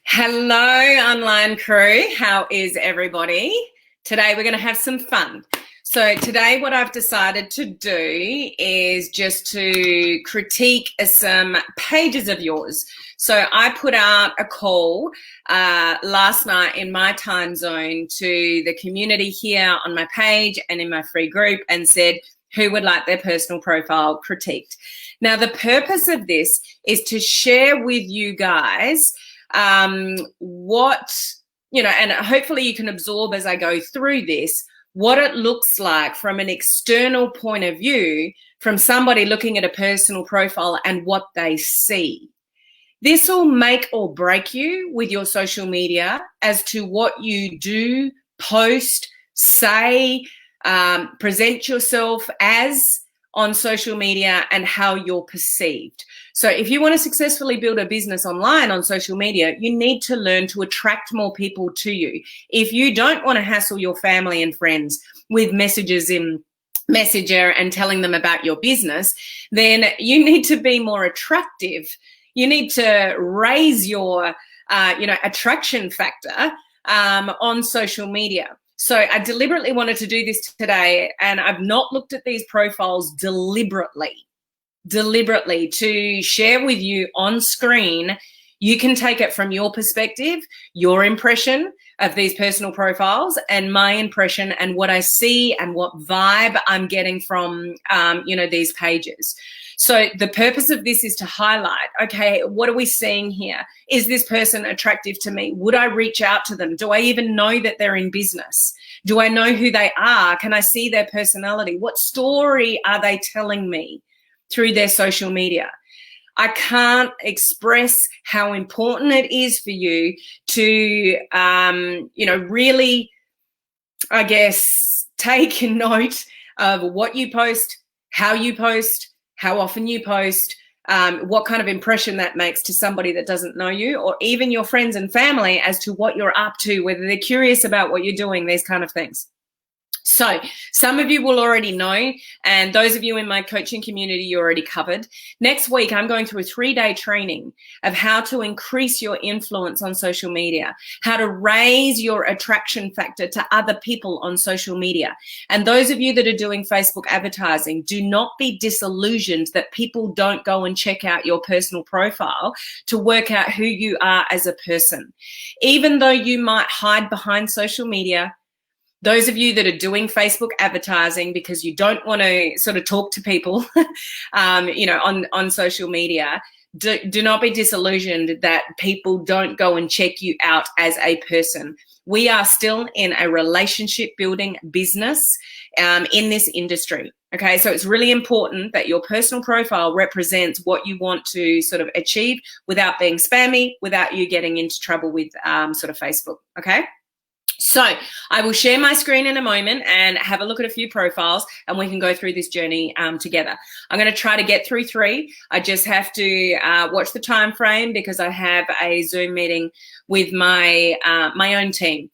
Hello, online crew. How is everybody? Today we're going to have some fun. So today what I've decided to do is just to critique some pages of yours. So I put out a call last night in my time zone to the community here on my page and in my free group and said, who would like their personal profile critiqued? Now, the purpose of this is to share with you guys what, and hopefully you can absorb as I go through this, what it looks like from an external point of view, from somebody looking at a personal profile and what they see. This will make or break you with your social media as to what you do, post, say, present yourself as on social media and how you're perceived. So if you want to successfully build a business online on social media, you need to learn to attract more people to you. If you don't want to hassle your family and friends with messages in Messenger and telling them about your business, then you need to be more attractive. You need to raise your, attraction factor on social media. So I deliberately wanted to do this today, and I've not looked at these profiles deliberately to share with you on screen. You can take it from your perspective, your impression of these personal profiles, and my impression and what I see and what vibe I'm getting from, these pages. So the purpose of this is to highlight, okay, what are we seeing here? Is this person attractive to me? Would I reach out to them? Do I even know that they're in business? Do I know who they are? Can I see their personality? What story are they telling me through their social media? I can't express how important it is for you to, really, I guess, take note of what you post, how often you post, what kind of impression that makes to somebody that doesn't know you, or even your friends and family as to what you're up to, whether they're curious about what you're doing, these kind of things. So some of you will already know, and those of you in my coaching community, you already covered. Next week, I'm going through a 3-day training of how to increase your influence on social media, how to raise your attraction factor to other people on social media. And those of you that are doing Facebook advertising, do not be disillusioned that people don't go and check out your personal profile to work out who you are as a person. Even though you might hide behind social media, those of you that are doing Facebook advertising because you don't want to sort of talk to people, on social media, do not be disillusioned that people don't go and check you out as a person. We are still in a relationship building business in this industry. Okay, so it's really important that your personal profile represents what you want to sort of achieve without being spammy, without you getting into trouble with sort of Facebook. Okay. So I will share my screen in a moment and have a look at a few profiles, and we can go through this journey together. I'm going to try to get through 3. I just have to watch the time frame because I have a Zoom meeting with my own team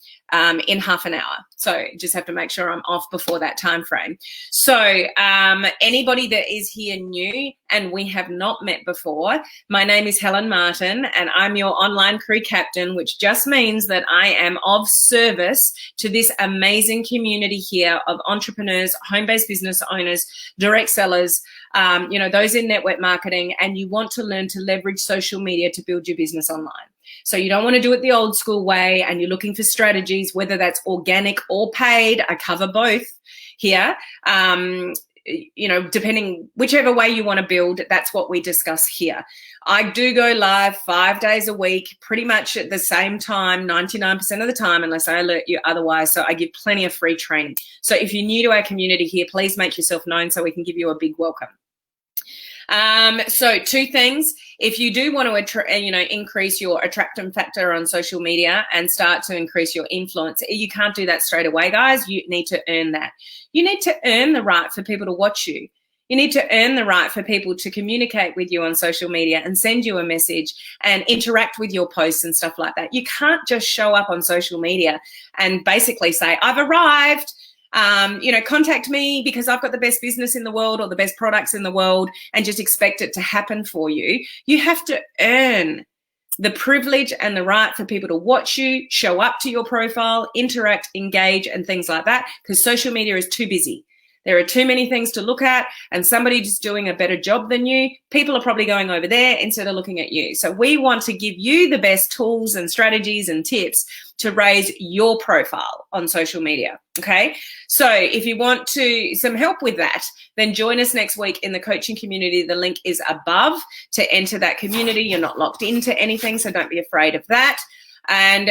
in half an hour. So just have to make sure I'm off before that time frame. So anybody that is here new and we have not met before, my name is Helen Martin and I'm your online crew captain, which just means that I am of service to this amazing community here of entrepreneurs, home-based business owners, direct sellers, those in network marketing, and you want to learn to leverage social media to build your business online. So you don't want to do it the old school way, and you're looking for strategies, whether that's organic or paid. I cover both here. Depending whichever way you want to build, that's what we discuss here. I do go live 5 days a week, pretty much at the same time, 99% of the time, unless I alert you otherwise. So I give plenty of free training. So if you're new to our community here, please make yourself known so we can give you a big welcome. So 2 things. If you do want to, increase your attraction factor on social media and start to increase your influence, you can't do that straight away, guys. You need to earn that. You need to earn the right for people to watch you. You need to earn the right for people to communicate with you on social media and send you a message and interact with your posts and stuff like that. You can't just show up on social media and basically say, I've arrived. Contact me because I've got the best business in the world or the best products in the world, and just expect it to happen for you. You have to earn the privilege and the right for people to watch you, show up to your profile, interact, engage, and things like that, because social media is too busy. There are too many things to look at, and somebody just doing a better job than you, people are probably going over there instead of looking at you. So we want to give you the best tools and strategies and tips to raise your profile on social media, okay? So if you want some help with that, then join us next week in the coaching community. The link is above to enter that community. You're not locked into anything, so don't be afraid of that. And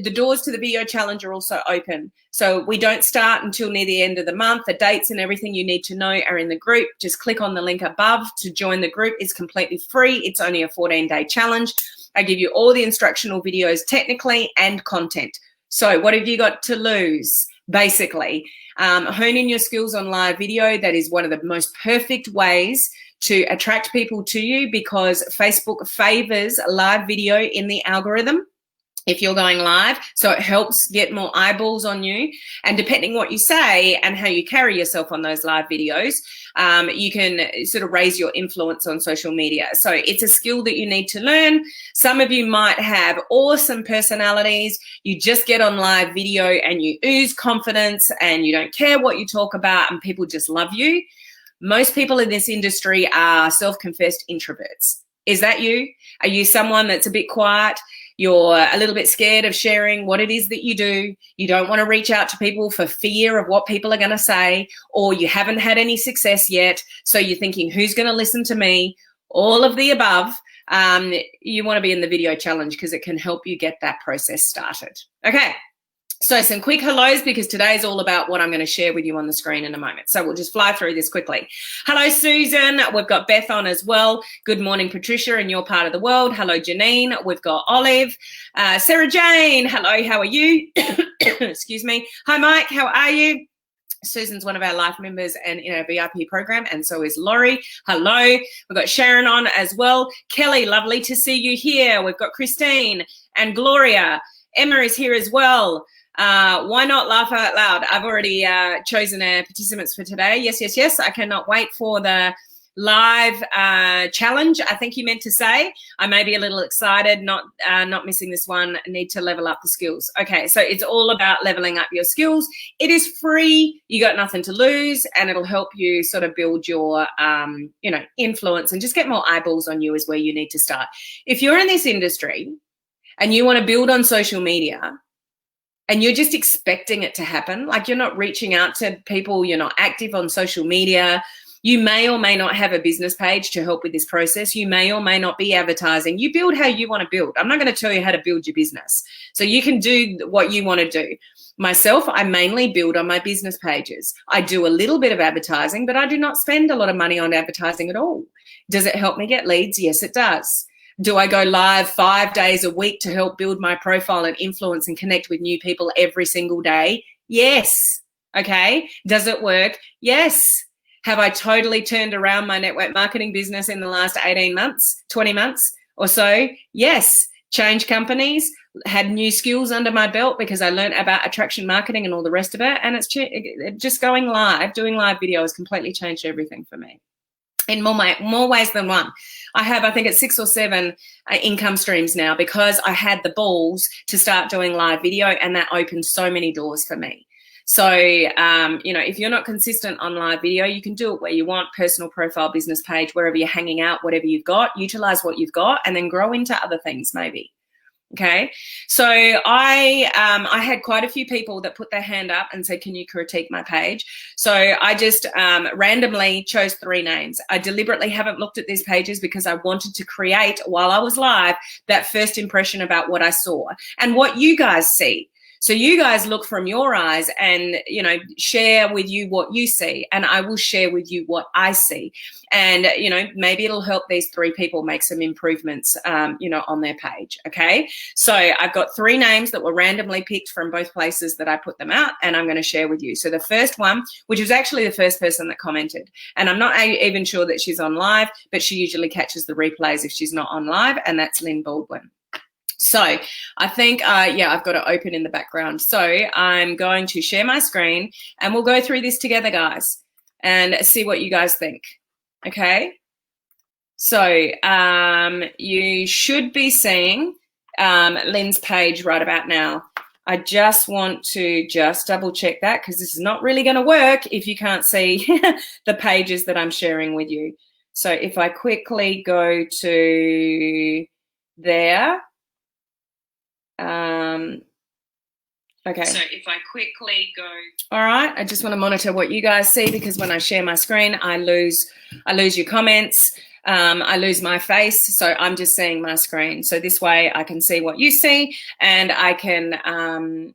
the doors to the video challenge are also open. So we don't start until near the end of the month. The dates and everything you need to know are in the group. Just click on the link above to join the group. It's completely free. It's only a 14-day challenge. I give you all the instructional videos technically and content. So what have you got to lose? Basically, hone in your skills on live video. That is one of the most perfect ways to attract people to you, because Facebook favors live video in the algorithm if you're going live. So it helps get more eyeballs on you. And depending what you say and how you carry yourself on those live videos, you can sort of raise your influence on social media. So it's a skill that you need to learn. Some of you might have awesome personalities. You just get on live video and you ooze confidence and you don't care what you talk about and people just love you. Most people in this industry are self-confessed introverts. Is that you? Are you someone that's a bit quiet? You're a little bit scared of sharing what it is that you do. You don't want to reach out to people for fear of what people are going to say, or you haven't had any success yet. So you're thinking, who's going to listen to me? All of the above. You want to be in the video challenge because it can help you get that process started. Okay. So some quick hellos, because today's all about what I'm going to share with you on the screen in a moment. So we'll just fly through this quickly. Hello, Susan. We've got Beth on as well. Good morning, Patricia, in your part of the world. Hello, Janine. We've got Olive. Sarah Jane. Hello, how are you? Excuse me. Hi, Mike. How are you? Susan's one of our life members and in our VIP program, and so is Laurie. Hello. We've got Sharon on as well. Kelly, lovely to see you here. We've got Christine and Gloria. Emma is here as well. Why not laugh out loud? I've already chosen our participants for today. Yes, yes, yes. I cannot wait for the live challenge, I think you meant to say. I may be a little excited, not missing this one. Need to level up the skills. Okay, so it's all about leveling up your skills. It is free. You got nothing to lose, and it'll help you sort of build your influence and just get more eyeballs on you is where you need to start. If you're in this industry and you want to build on social media, and you're just expecting it to happen, like you're not reaching out to people, you're not active on social media, you may or may not have a business page to help with this process, you may or may not be advertising, you build how you want to build. I'm not going to tell you how to build your business. So you can do what you want to do. Myself, I mainly build on my business pages. I do a little bit of advertising, but I do not spend a lot of money on advertising at all. Does it help me get leads? Yes, it does. Do I go live 5 days a week to help build my profile and influence and connect with new people every single day? Yes. Okay. Does it work? Yes. Have I totally turned around my network marketing business in the last 18 months, 20 months or so? Yes. Changed companies, had new skills under my belt because I learned about attraction marketing and all the rest of it. And it's just going live, doing live video has completely changed everything for me. In more ways than one. I have, I think it's 6 or 7 income streams now because I had the balls to start doing live video, and that opened so many doors for me. So, if you're not consistent on live video, you can do it where you want, personal profile, business page, wherever you're hanging out, whatever you've got, utilize what you've got and then grow into other things maybe. Okay, so I had quite a few people that put their hand up and said, can you critique my page? So I just randomly chose 3 names. I deliberately haven't looked at these pages because I wanted to create, while I was live, that first impression about what I saw and what you guys see. So you guys look from your eyes and, share with you what you see, and I will share with you what I see. And, maybe it'll help these 3 people make some improvements, on their page. Okay. So I've got 3 names that were randomly picked from both places that I put them out, and I'm going to share with you. So the first one, which was actually the first person that commented, and I'm not even sure that she's on live, but she usually catches the replays if she's not on live, and that's Lynn Baldwin. So I think, I've got it open in the background. So I'm going to share my screen and we'll go through this together, guys, and see what you guys think. Okay. So you should be seeing Lynn's page right about now. I just want to just double check that because this is not really going to work if you can't see the pages that I'm sharing with you. So if I quickly go to there, okay. So if I quickly go, all right. I just want to monitor what you guys see because when I share my screen, I lose your comments. I lose my face, so I'm just seeing my screen. So this way I can see what you see, and I can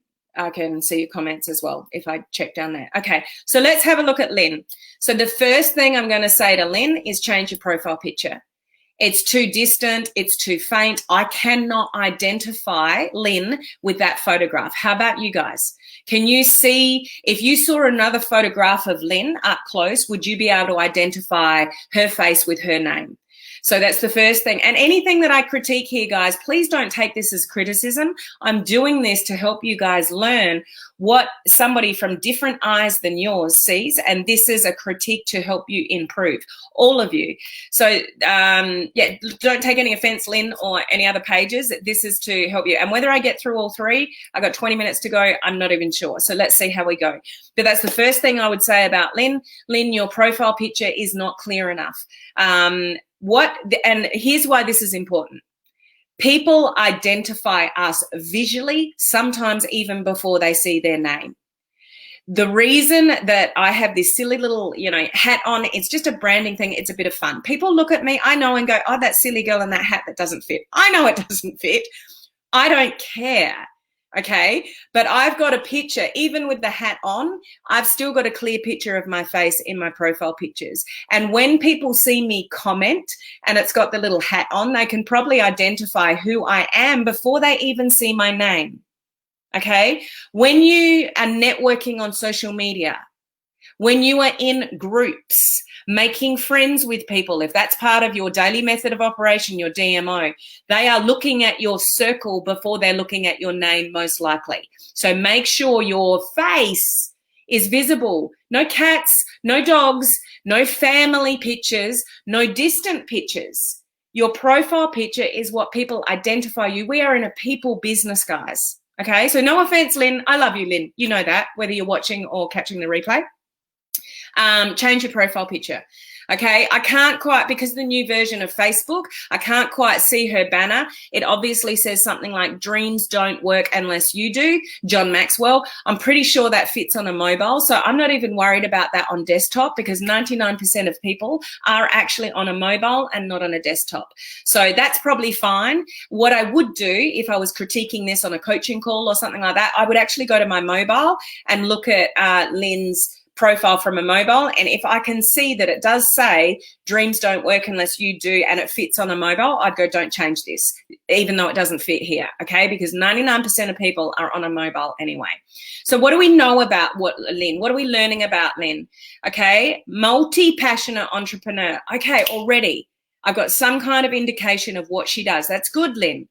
see your comments as well if I check down there. Okay, so let's have a look at Lynn. So the first thing I'm going to say to Lynn is change your profile picture. It's too distant. It's too faint. I cannot identify Lynn with that photograph. How about you guys? Can you see, if you saw another photograph of Lynn up close, would you be able to identify her face with her name? So that's the first thing. And anything that I critique here, guys, please don't take this as criticism. I'm doing this to help you guys learn what somebody from different eyes than yours sees. And this is a critique to help you improve, all of you. So, yeah, don't take any offense, Lynn, or any other pages. This is to help you. And whether I get through all three, I got 20 minutes to go, I'm not even sure. So let's see how we go. But that's the first thing I would say about Lynn. Lynn, your profile picture is not clear enough. And here's why this is important. People identify us visually, sometimes even before they see their name. The reason that I have this silly little, hat on, it's just a branding thing. It's a bit of fun. People look at me, I know, and go, oh, that silly girl in that hat that doesn't fit. I know it doesn't fit. I don't care. Okay, but I've got a picture, even with the hat on, I've still got a clear picture of my face in my profile pictures. And when people see me comment and it's got the little hat on, they can probably identify who I am before they even see my name. Okay, when you are networking on social media, when you are in groups, making friends with people, if that's part of your daily method of operation, your DMO, they are looking at your circle before they're looking at your name, most likely. So make sure your face is visible. No cats, no dogs, no family pictures, no distant pictures. Your profile picture is what people identify you. We are in a people business, guys. Okay, so no offense, Lynn. I love you, Lynn. You know that, whether you're watching or catching the replay. Change your profile picture. Okay, I can't quite, because of the new version of Facebook, I can't quite see her banner. It obviously says something like dreams don't work unless you do, John Maxwell. I'm pretty sure that fits on a mobile, so I'm not even worried about that on desktop because 99% of people are actually on a mobile and not on a desktop. So that's probably fine. What I would do if I was critiquing this on a coaching call or something like that, I would actually go to my mobile and look at Lynn's profile from a mobile, and if I can see that it does say dreams don't work unless you do and it fits on a mobile, I'd go, don't change this, even though it doesn't fit here. Okay, because 99% of people are on a mobile anyway. So what do we know about Lynn? What are we learning about Lynn? Okay, multi-passionate entrepreneur. Okay, already I've got some kind of indication of what she does. That's good, Lynn.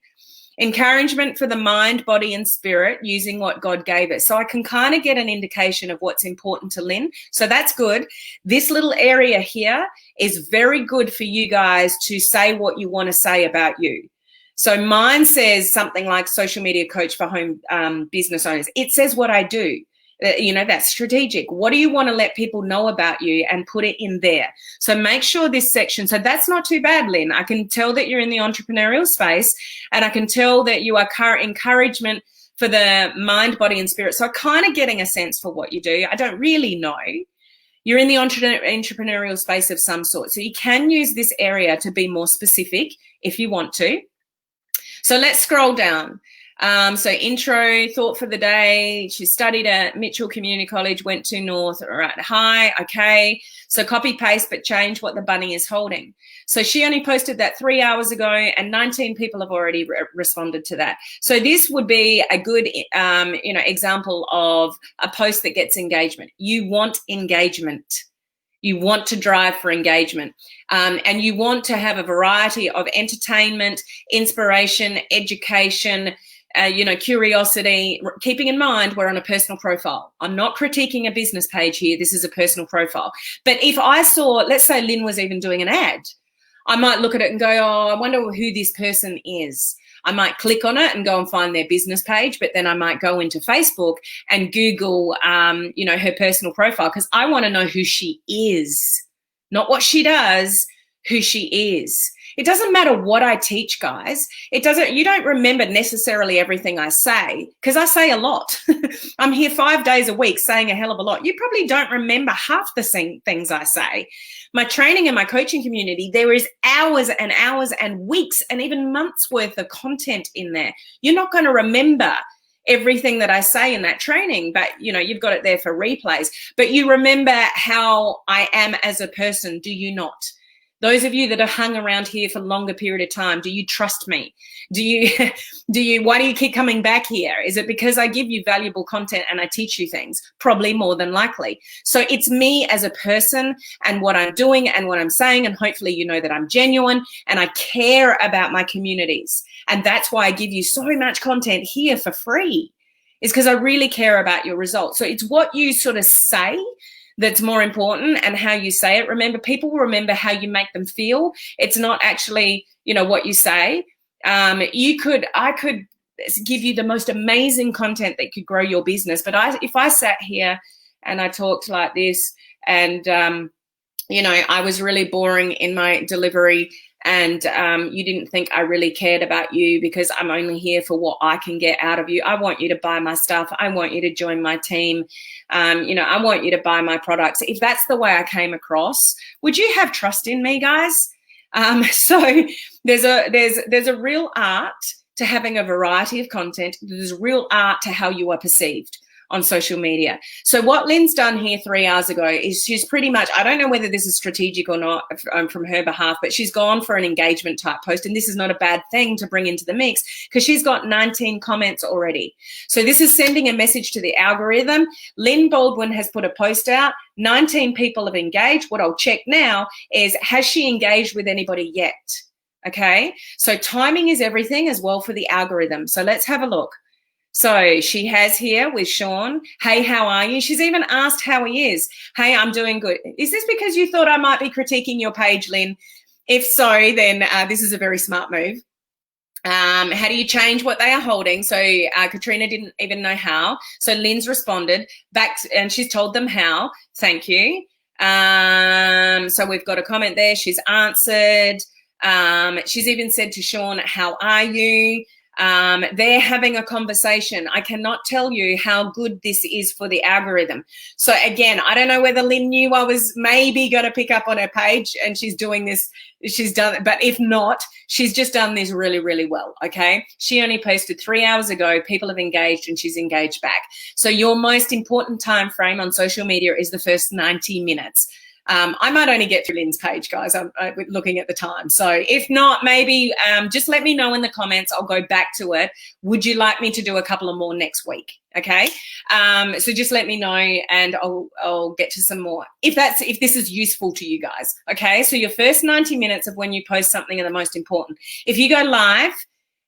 Encouragement for the mind, body, and spirit using what God gave us. So I can kind of get an indication of what's important to Lynn. So that's good. This little area here is very good for you guys to say what you want to say about you. So mine says something like social media coach for home business owners. It says what I do. That's strategic. What do you want to let people know about you, and put it in there. So make sure this section, so that's not too bad, Lynn. I can tell that you're in the entrepreneurial space, and I can tell that you are encouragement for the mind, body, and spirit. So I'm kind of getting a sense for what you do. I don't really know. You're in the entrepreneurial space of some sort. So you can use this area to be more specific if you want to. So let's scroll down. So intro, thought for the day. She studied at Mitchell Community College, went to North High. Okay. So copy paste, but change what the bunny is holding. So she only posted that 3 hours ago, and 19 people have already responded to that. So this would be a good, example of a post that gets engagement. You want engagement. You want to drive for engagement, and you want to have a variety of entertainment, inspiration, education, curiosity, keeping in mind we're on a personal profile. I'm not critiquing a business page here. This is a personal profile. But if I saw, let's say Lynn was even doing an ad, I might look at it and go, oh, I wonder who this person is. I might click on it and go and find their business page, but then I might go into Facebook and Google, her personal profile, because I want to know who she is, not what she does, who she is. It doesn't matter what I teach, guys. You don't remember necessarily everything I say, because I say a lot. I'm here 5 days a week saying a hell of a lot. You probably don't remember half the same things I say. My training and my coaching community, there is hours and hours and weeks and even months worth of content in there. You're not going to remember everything that I say in that training, but you've got it there for replays. But you remember how I am as a person, do you not? Those of you that have hung around here for a longer period of time, do you trust me? Why do you keep coming back here? Is it because I give you valuable content and I teach you things? Probably, more than likely. So it's me as a person and what I'm doing and what I'm saying, and hopefully you know that I'm genuine and I care about my communities. And that's why I give you so much content here for free, is because I really care about your results. So it's what you sort of say that's more important, and how you say it. Remember, people will remember how you make them feel. It's not actually, what you say. I could give you the most amazing content that could grow your business. But if I sat here and I talked like this and, I was really boring in my delivery, and you didn't think I really cared about you because I'm only here for what I can get out of you. I want you to buy my stuff. I want you to join my team. I want you to buy my products. If that's the way I came across, would you have trust in me, guys? So there's a real art to having a variety of content. There's a real art to how you are perceived on social media. So what Lynn's done here 3 hours ago is she's pretty much, I don't know whether this is strategic or not from her behalf, but she's gone for an engagement type post. And this is not a bad thing to bring into the mix, because she's got 19 comments already. So this is sending a message to the algorithm. Lynn Baldwin has put a post out. 19 people have engaged. What I'll check now is, has she engaged with anybody yet? Okay. So timing is everything as well for the algorithm. So let's have a look. So she has here with Sean, hey, how are you? She's even asked how he is. Hey, I'm doing good. Is this because you thought I might be critiquing your page, Lynn? If so, then this is a very smart move. How do you change what they are holding? So Katrina didn't even know how. So Lynn's responded back and she's told them how. Thank you. So we've got a comment there. She's answered. She's even said to Sean, how are you? They're having a conversation. I cannot tell you how good this is for the algorithm. So again, I don't know whether Lynn knew I was maybe going to pick up on her page and she's doing this. She's done it, but if not, she's just done this really, really well. Okay. She only posted 3 hours ago. People have engaged and she's engaged back. So your most important time frame on social media is the first 90 minutes. I might only get through Lynn's page, guys. I'm looking at the time. So if not, maybe just let me know in the comments. I'll go back to it. Would you like me to do a couple of more next week? Okay. So just let me know and I'll get to some more if this is useful to you guys. Okay. So your first 90 minutes of when you post something are the most important. If you go live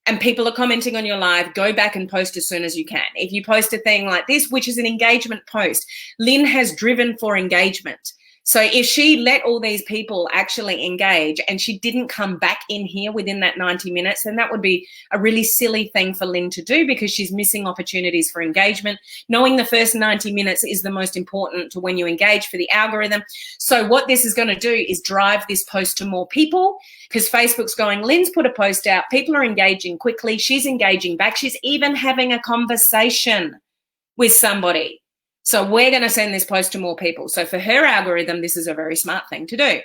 and people are commenting on your live, go back and post as soon as you can. If you post a thing like this, which is an engagement post, Lynn has driven for engagement. So if she let all these people actually engage and she didn't come back in here within that 90 minutes, then that would be a really silly thing for Lynn to do, because she's missing opportunities for engagement. Knowing the first 90 minutes is the most important to when you engage for the algorithm. So what this is going to do is drive this post to more people, because Facebook's going, Lynn's put a post out. People are engaging quickly. She's engaging back. She's even having a conversation with somebody. So we're going to send this post to more people. So for her algorithm, this is a very smart thing to do.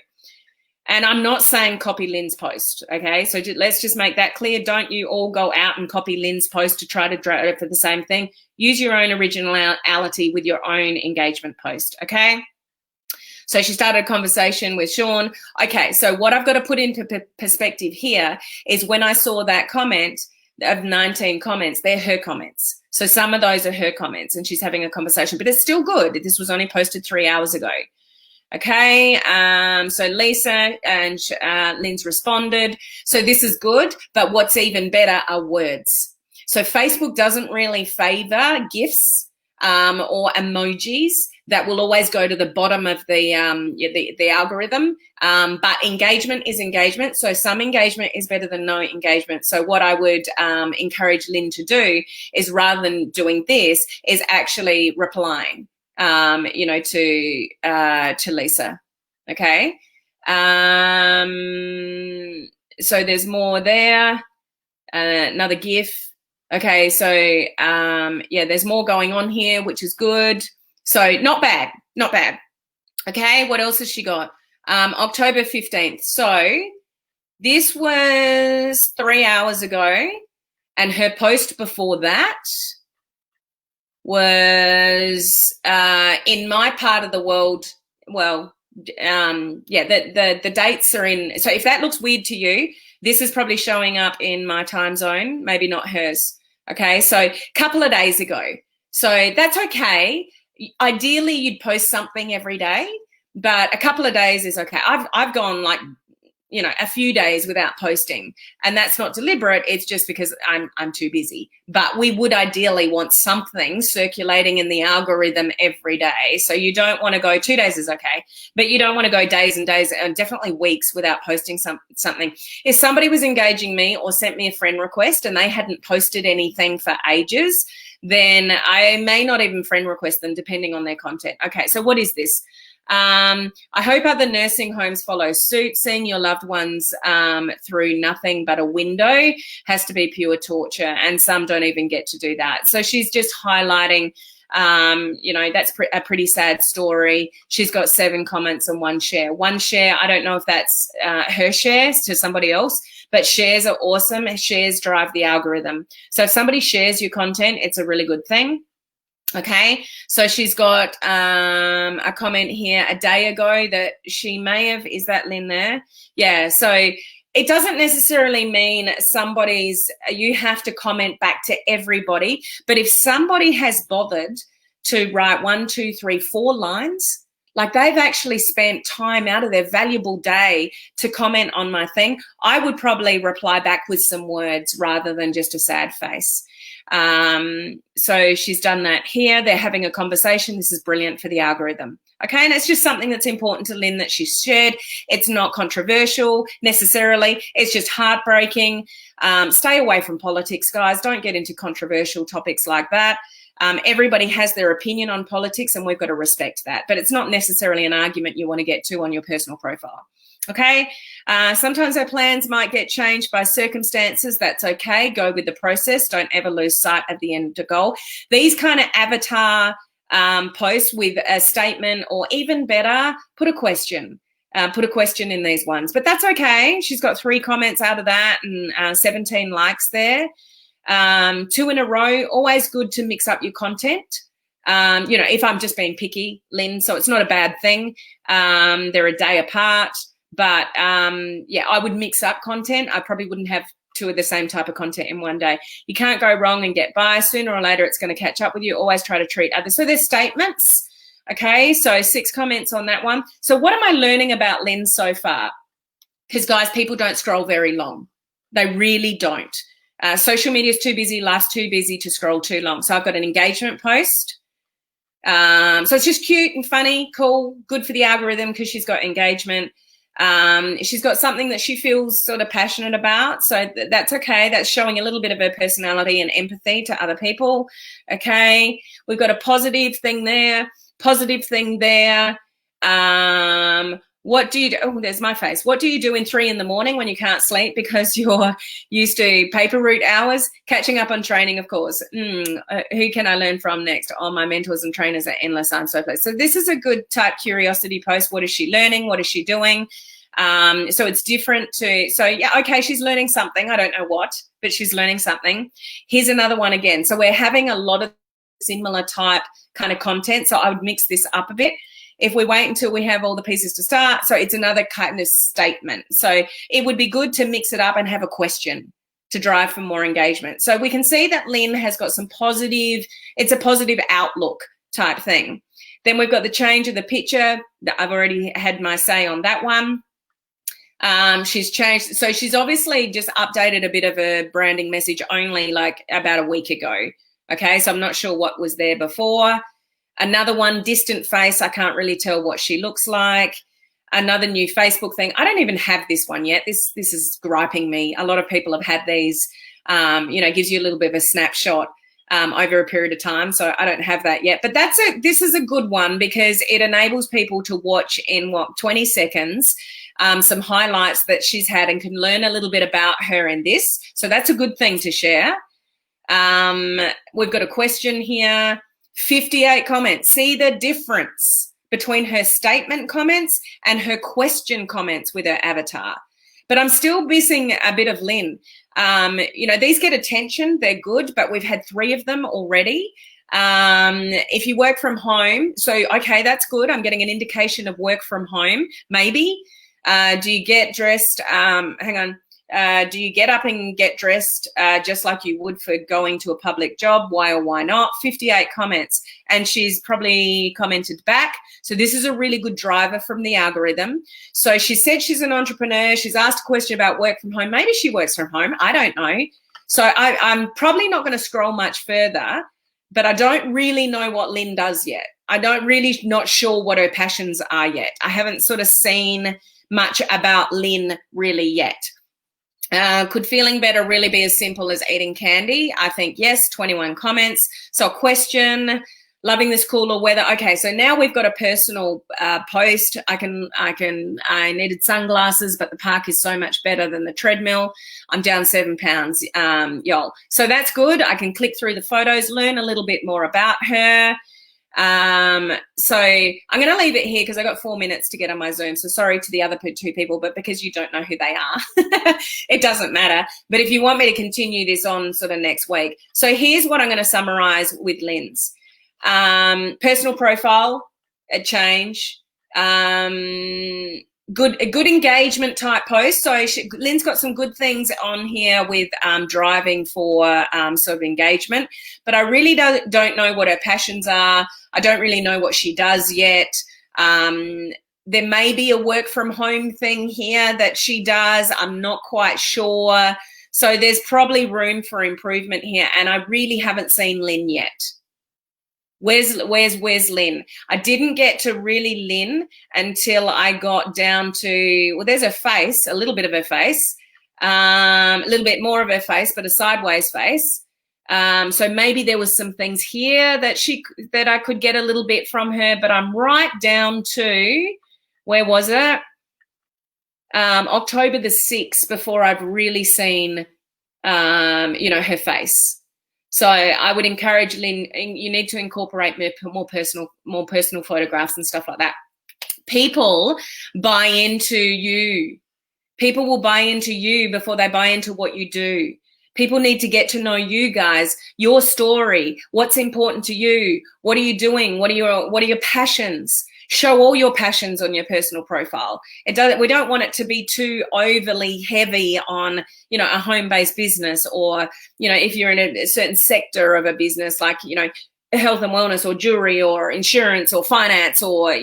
And I'm not saying copy Lynn's post, okay? So let's just make that clear. Don't you all go out and copy Lynn's post to try to drive it for the same thing. Use your own originality with your own engagement post, okay? So she started a conversation with Sean. Okay, so what I've got to put into perspective here is when I saw that comment of 19 comments, they're her comments. So some of those are her comments and she's having a conversation, but it's still good. This was only posted 3 hours ago. Okay, so Lisa and Lynn's responded. So this is good, but what's even better are words. So Facebook doesn't really favor GIFs or emojis. that will always go to the bottom of the algorithm. But engagement is engagement. So some engagement is better than no engagement. So what I would encourage Lynn to do is, rather than doing this, is actually replying, to Lisa. Okay. So there's more there. Another GIF. Okay, so there's more going on here, which is good. So not bad. Okay, what else has she got? October 15th. So this was 3 hours ago, and her post before that was in my part of the world. Well, the dates are in. So if that looks weird to you, this is probably showing up in my time zone, maybe not hers. Okay, so a couple of days ago. So that's okay. Ideally, you'd post something every day, but a couple of days is okay. I've gone like, a few days without posting, and that's not deliberate. It's just because I'm too busy. But we would ideally want something circulating in the algorithm every day. So you don't want to go 2 days is okay, but you don't want to go days and days, and definitely weeks without posting something. If somebody was engaging me or sent me a friend request and they hadn't posted anything for ages, then I may not even friend request them, depending on their content. Okay, so what is this? I hope other nursing homes follow suit. Seeing your loved ones through nothing but a window has to be pure torture, and some don't even get to do that. So she's just highlighting, that's a pretty sad story. She's got 7 comments and 1 share. 1 share, I don't know if that's her shares to somebody else, but shares are awesome. Shares drive the algorithm. So if somebody shares your content, it's a really good thing. Okay, so she's got a comment here a day ago that she may have, is that Lynn there? Yeah, so it doesn't necessarily mean you have to comment back to everybody, but if somebody has bothered to write 1, 2, 3, 4 lines, like they've actually spent time out of their valuable day to comment on my thing, I would probably reply back with some words rather than just a sad face. So she's done that here. They're having a conversation. This is brilliant for the algorithm. Okay, and it's just something that's important to Lynn that she's shared. It's not controversial necessarily. It's just heartbreaking. Stay away from politics, guys. Don't get into controversial topics like that. Everybody has their opinion on politics, and we've got to respect that. But it's not necessarily an argument you want to get to on your personal profile. Okay, sometimes our plans might get changed by circumstances. That's okay. Go with the process. Don't ever lose sight of the end goal. These kind of avatar posts with a statement, or even better, put a question. Put a question in these ones. But that's okay. She's got 3 comments out of that and 17 likes there. 2 in a row. Always good to mix up your content. If I'm just being picky, Lynn, so it's not a bad thing. They're a day apart. But, I would mix up content. I probably wouldn't have 2 of the same type of content in one day. You can't go wrong and get by. Sooner or later, it's going to catch up with you. Always try to treat others. So there's statements. Okay, so 6 comments on that one. So what am I learning about Lynn so far? Because, guys, people don't scroll very long. They really don't. Social media is too busy. Life's too busy to scroll too long. So I've got an engagement post. So it's just cute and funny, cool, good for the algorithm because she's got engagement. She's got something that she feels sort of passionate about, so that's okay. That's showing a little bit of her personality and empathy to other people. Okay, we've got a positive thing there. What do you do? Oh, there's my face. What do you do in 3 in the morning when you can't sleep because you're used to paper route hours? Catching up on training, of course. Who can I learn from next? Oh, my mentors and trainers are endless. I'm so pleased. So this is a good type curiosity post. What is she learning? What is she doing? So it's different okay, she's learning something. I don't know what, but she's learning something. Here's another one again. So we're having a lot of similar type kind of content. So I would mix this up a bit. If we wait until we have all the pieces to start, so it's another kind of statement. So it would be good to mix it up and have a question to drive for more engagement. So we can see that Lynn has got some positive, it's a positive outlook type thing. Then we've got the change of the picture. I've already had my say on that one. She's changed. So she's obviously just updated a bit of a branding message only like about a week ago. Okay, so I'm not sure what was there before. Another one, distant face. I can't really tell what she looks like. Another new Facebook thing. I don't even have this one yet. This is griping me. A lot of people have had these. Gives you a little bit of a snapshot over a period of time. So I don't have that yet. But this is a good one because it enables people to watch in 20 seconds some highlights that she's had and can learn a little bit about her in this. So that's a good thing to share. We've got a question here. 58 comments. See the difference between her statement comments and her question comments with her avatar. But I'm still missing a bit of Lynn. These get attention. They're good, but we've had 3 of them already. If you work from home, so, okay, that's good. I'm getting an indication of work from home, maybe. Do you get dressed? Do you get up and get dressed just like you would for going to a public job? Why or why not? 58 comments. And she's probably commented back. So this is a really good driver from the algorithm. So she said she's an entrepreneur. She's asked a question about work from home. Maybe she works from home. I don't know. So I'm probably not going to scroll much further, but I don't really know what Lynn does yet. Not sure what her passions are yet. I haven't sort of seen much about Lynn really yet. Could feeling better really be as simple as eating candy? I think yes, 21 comments. So a question, loving this cooler weather. Okay, so now we've got a personal post. I needed sunglasses, but the park is so much better than the treadmill. I'm down 7 pounds, y'all. So that's good. I can click through the photos, learn a little bit more about her. So I'm going to leave it here because I got 4 minutes to get on my Zoom. So sorry to the other 2 people, but because you don't know who they are, it doesn't matter. But if you want me to continue this on sort of next week. So here's what I'm going to summarize with Lynn's. Personal profile, a change, good engagement type post. So Lynn's got some good things on here with driving for sort of engagement, but I really don't know what her passions are. I don't really know what she does yet. There may be a work from home thing here that she does. I'm not quite sure. So there's probably room for improvement here, and I really haven't seen Lynn yet. Where's Lynn? I didn't get to really Lynn until I got down to, well, there's her face, a little bit of her face, a little bit more of her face, but a sideways face. So maybe there was some things here that I could get a little bit from her, but I'm right down to, where was it? October the 6th before I've really seen, her face. So I would encourage Lynn, you need to incorporate more personal photographs and stuff like that. People buy into you. People will buy into you before they buy into what you do. People need to get to know you guys, your story, what's important to you, what are you doing, what are your passions. Show all your passions on your personal profile. We don't want it to be too overly heavy on, a home-based business, or, if you're in a certain sector of a business, like, health and wellness or jewelry or insurance or finance or,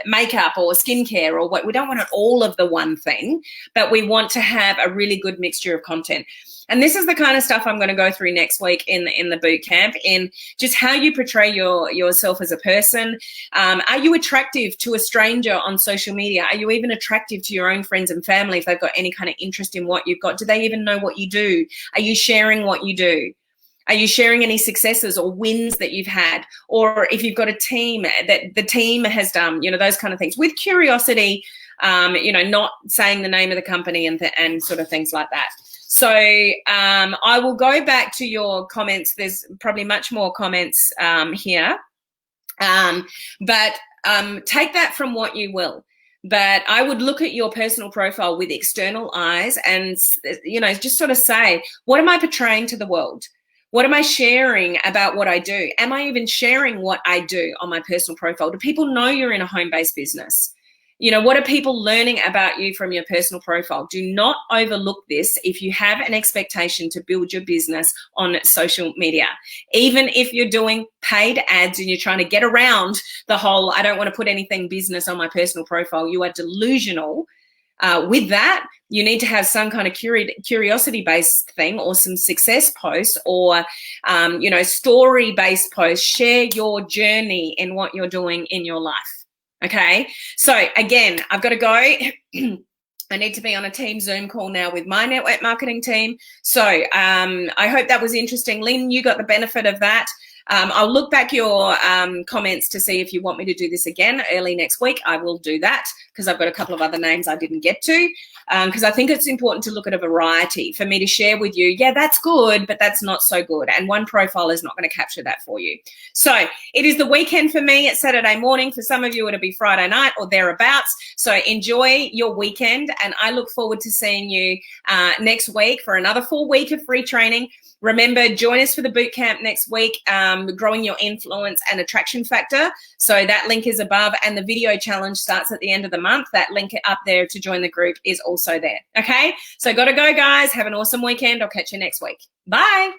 makeup or skincare or what. We don't want it all of the one thing, but we want to have a really good mixture of content. And this is the kind of stuff I'm going to go through next week in the boot camp, in just how you portray yourself as a person. Are you attractive to a stranger on social media? Are you even attractive to your own friends and family if they've got any kind of interest in what you've got? Do they even know what you do? Are you sharing what you do? Are you sharing any successes or wins that you've had? Or if you've got a team that the team has done, those kind of things, with curiosity, not saying the name of the company and sort of things like that. So I will go back to your comments. There's probably much more comments here, but take that from what you will. But I would look at your personal profile with external eyes and, just sort of say, what am I portraying to the world? What am I sharing about what I do? Am I even sharing what I do on my personal profile? Do people know you're in a home-based business? What are people learning about you from your personal profile? Do not overlook this if you have an expectation to build your business on social media. Even if you're doing paid ads and you're trying to get around the whole, I don't want to put anything business on my personal profile, you are delusional with that, you need to have some kind of curiosity-based thing or some success post or, story-based post. Share your journey in what you're doing in your life. Okay. So again, I've got to go. I need to be on a team Zoom call now with my network marketing team. So I hope that was interesting. Lynn, you got the benefit of that. I'll look back your comments to see if you want me to do this again early next week. I will do that because I've got a couple of other names I didn't get to, because I think it's important to look at a variety for me to share with you. Yeah, that's good, but that's not so good. And one profile is not going to capture that for you. So it is the weekend for me. It's Saturday morning. For some of you, it'll be Friday night or thereabouts. So enjoy your weekend. And I look forward to seeing you next week for another full week of free training. Remember, join us for the boot camp next week, growing your influence and attraction factor. So that link is above, and the video challenge starts at the end of the month. That link up there to join the group is also there. Okay, so got to go, guys. Have an awesome weekend. I'll catch you next week. Bye.